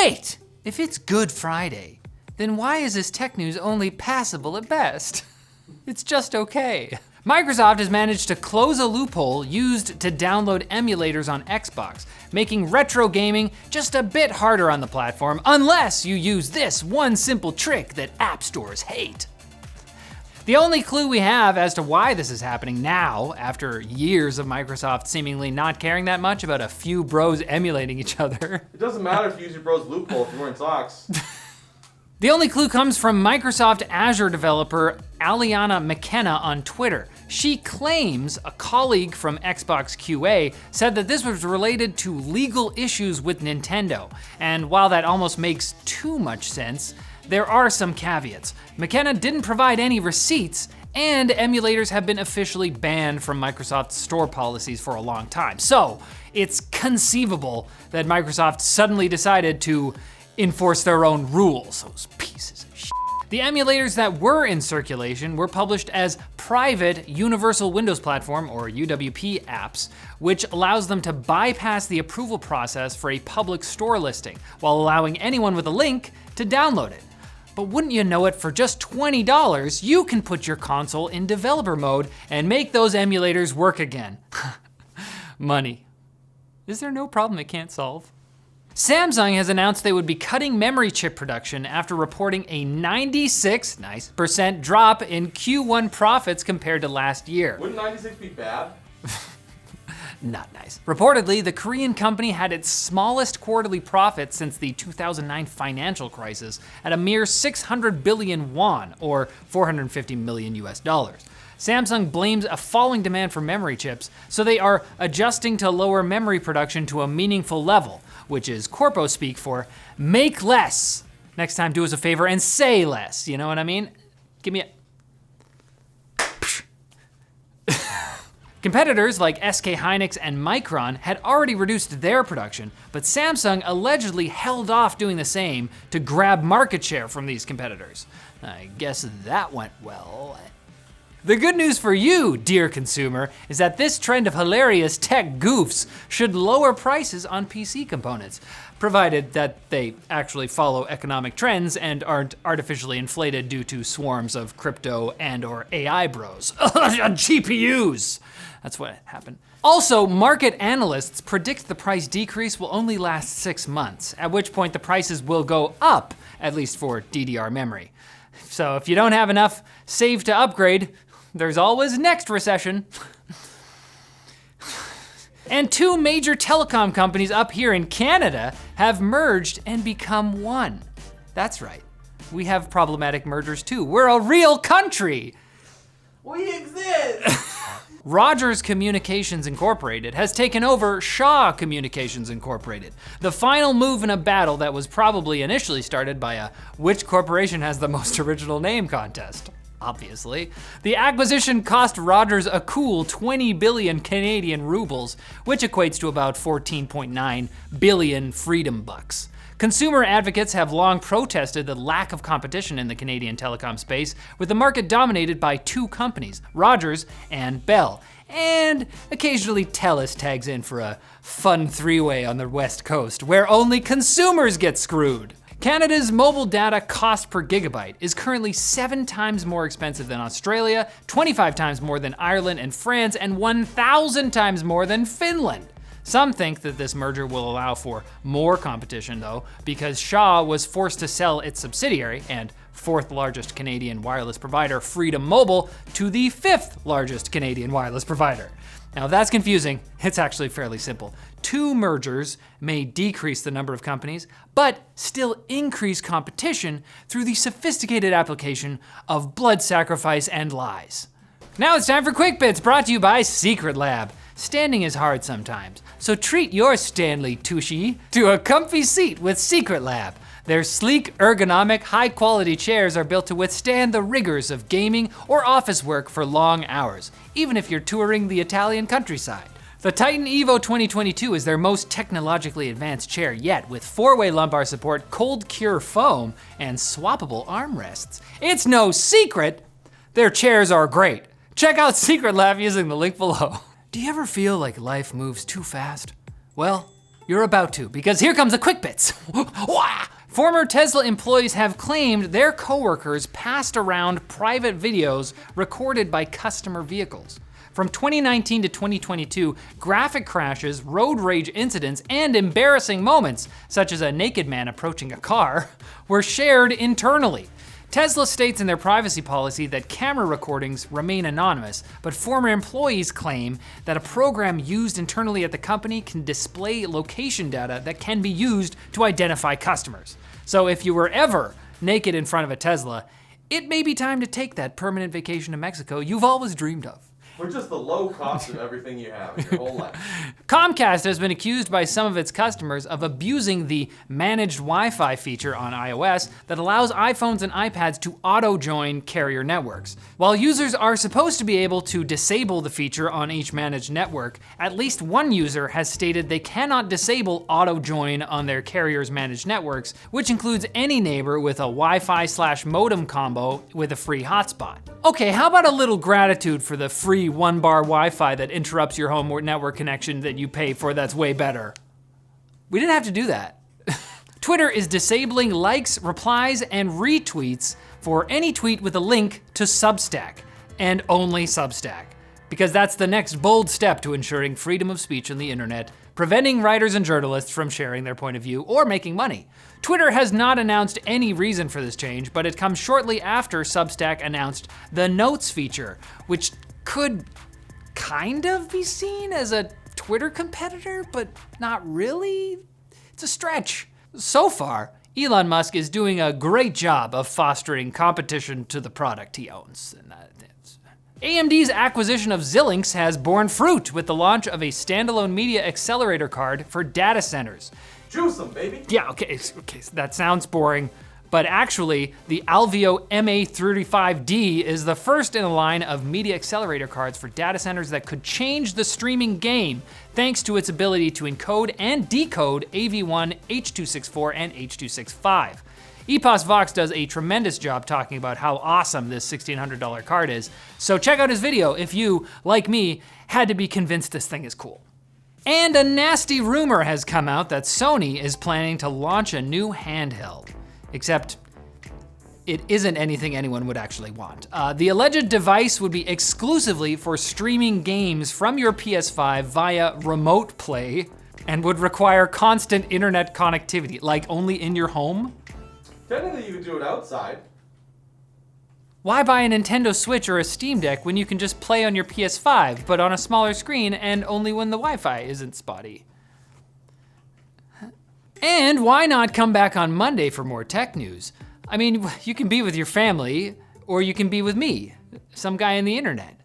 Wait, if it's Good Friday, then why is this tech news only passable at best? It's just okay. Microsoft has managed to close a loophole used to download emulators on Xbox, making retro gaming just a bit harder on the platform unless you use this one simple trick that app stores hate. The only clue we have as to why this is happening now, after years of Microsoft seemingly not caring that much about a few bros emulating each other. It doesn't matter if you use your bro's loophole if you're wearing socks. The only clue comes from Microsoft Azure developer Aliana McKenna on Twitter. She claims a colleague from Xbox QA said that this was related to legal issues with Nintendo. And while that almost makes too much sense, there are some caveats. McKenna didn't provide any receipts, and emulators have been officially banned from Microsoft's store policies for a long time. So it's conceivable that Microsoft suddenly decided to enforce their own rules, those pieces of shit. The emulators that were in circulation were published as private Universal Windows Platform, or UWP apps, which allows them to bypass the approval process for a public store listing, while allowing anyone with a link to download it. But wouldn't you know it, for just $20, you can put your console in developer mode and make those emulators work again. Money. Is there no problem it can't solve? Samsung has announced they would be cutting memory chip production after reporting a 96% drop in Q1 profits compared to last year. Wouldn't 96 be bad? Not nice. Reportedly, the Korean company had its smallest quarterly profit since the 2009 financial crisis at a mere 600 billion won, or 450 million US dollars. Samsung blames a falling demand for memory chips, so they are adjusting to lower memory production to a meaningful level, which is corpo speak for make less. Next time, do us a favor and say less, you know what I mean? Give me a... Competitors like SK Hynix and Micron had already reduced their production, but Samsung allegedly held off doing the same to grab market share from these competitors. I guess that went well. The good news for you, dear consumer, is that this trend of hilarious tech goofs should lower prices on PC components, provided that they actually follow economic trends and aren't artificially inflated due to swarms of crypto and/or AI bros. GPUs! That's what happened. Also, market analysts predict the price decrease will only last 6 months, at which point the prices will go up, at least for DDR memory. So if you don't have enough saved to upgrade, there's always next recession. And 2 major telecom companies up here in Canada have merged and become one. That's right, we have problematic mergers too. We're a real country. We exist! Rogers Communications Incorporated has taken over Shaw Communications Incorporated, the final move in a battle that was probably initially started by a which corporation has the most original name contest. Obviously. The acquisition cost Rogers a cool 20 billion Canadian rubles, which equates to about 14.9 billion freedom bucks. Consumer advocates have long protested the lack of competition in the Canadian telecom space, with the market dominated by 2 companies, Rogers and Bell. And occasionally TELUS tags in for a fun 3-way on the West Coast, where only consumers get screwed. Canada's mobile data cost per gigabyte is currently 7 times more expensive than Australia, 25 times more than Ireland and France, and 1,000 times more than Finland. Some think that this merger will allow for more competition though, because Shaw was forced to sell its subsidiary and 4th largest Canadian wireless provider, Freedom Mobile, to the 5th largest Canadian wireless provider. Now if that's confusing, it's actually fairly simple. 2 mergers may decrease the number of companies, but still increase competition through the sophisticated application of blood sacrifice and lies. Now it's time for Quick Bits, brought to you by Secretlab. Standing is hard sometimes, so treat your Stanley Tucci to a comfy seat with Secretlab. Their sleek, ergonomic, high-quality chairs are built to withstand the rigors of gaming or office work for long hours, even if you're touring the Italian countryside. The Titan Evo 2022 is their most technologically advanced chair yet, with 4-way lumbar support, cold cure foam, and swappable armrests. It's no secret, their chairs are great. Check out Secretlab using the link below. Do you ever feel like life moves too fast? Well, You're about to, because here comes the quick bits. Former Tesla employees have claimed their coworkers passed around private videos recorded by customer vehicles. From 2019 to 2022, graphic crashes, road rage incidents, and embarrassing moments, such as a naked man approaching a car, were shared internally. Tesla states in their privacy policy that camera recordings remain anonymous, but former employees claim that a program used internally at the company can display location data that can be used to identify customers. So if you were ever naked in front of a Tesla, it may be time to take that permanent vacation to Mexico you've always dreamed of. For just the low cost of everything you have in your whole life. Comcast has been accused by some of its customers of abusing the managed Wi-Fi feature on iOS that allows iPhones and iPads to auto-join carrier networks. While users are supposed to be able to disable the feature on each managed network, at least one user has stated they cannot disable auto-join on their carrier's managed networks, which includes any neighbor with a Wi-Fi/modem combo with a free hotspot. Okay, how about a little gratitude for the free one-bar Wi-Fi that interrupts your home network connection that you pay for that's way better? We didn't have to do that. Twitter is disabling likes, replies, and retweets for any tweet with a link to Substack, and only Substack, because that's the next bold step to ensuring freedom of speech on the internet, preventing writers and journalists from sharing their point of view or making money. Twitter has not announced any reason for this change, but it comes shortly after Substack announced the Notes feature, which could kind of be seen as a Twitter competitor, but not really. It's a stretch. So far, Elon Musk is doing a great job of fostering competition to the product he owns. AMD's acquisition of Xilinx has borne fruit with the launch of a standalone media accelerator card for data centers. Juice them, baby. Yeah, okay, that sounds boring, but actually, the Alveo MA35D is the first in a line of media accelerator cards for data centers that could change the streaming game, thanks to its ability to encode and decode AV1, H.264, and H.265. EPOS Vox does a tremendous job talking about how awesome this $1,600 card is, so check out his video if you, like me, had to be convinced this thing is cool. And a nasty rumor has come out that Sony is planning to launch a new handheld. Except, it isn't anything anyone would actually want. The alleged device would be exclusively for streaming games from your PS5 via remote play and would require constant internet connectivity, like only in your home. Technically, you could do it outside. Why buy a Nintendo Switch or a Steam Deck when you can just play on your PS5, but on a smaller screen and only when the Wi-Fi isn't spotty? And why not come back on Monday for more tech news? I mean, you can be with your family, or you can be with me, some guy on the internet.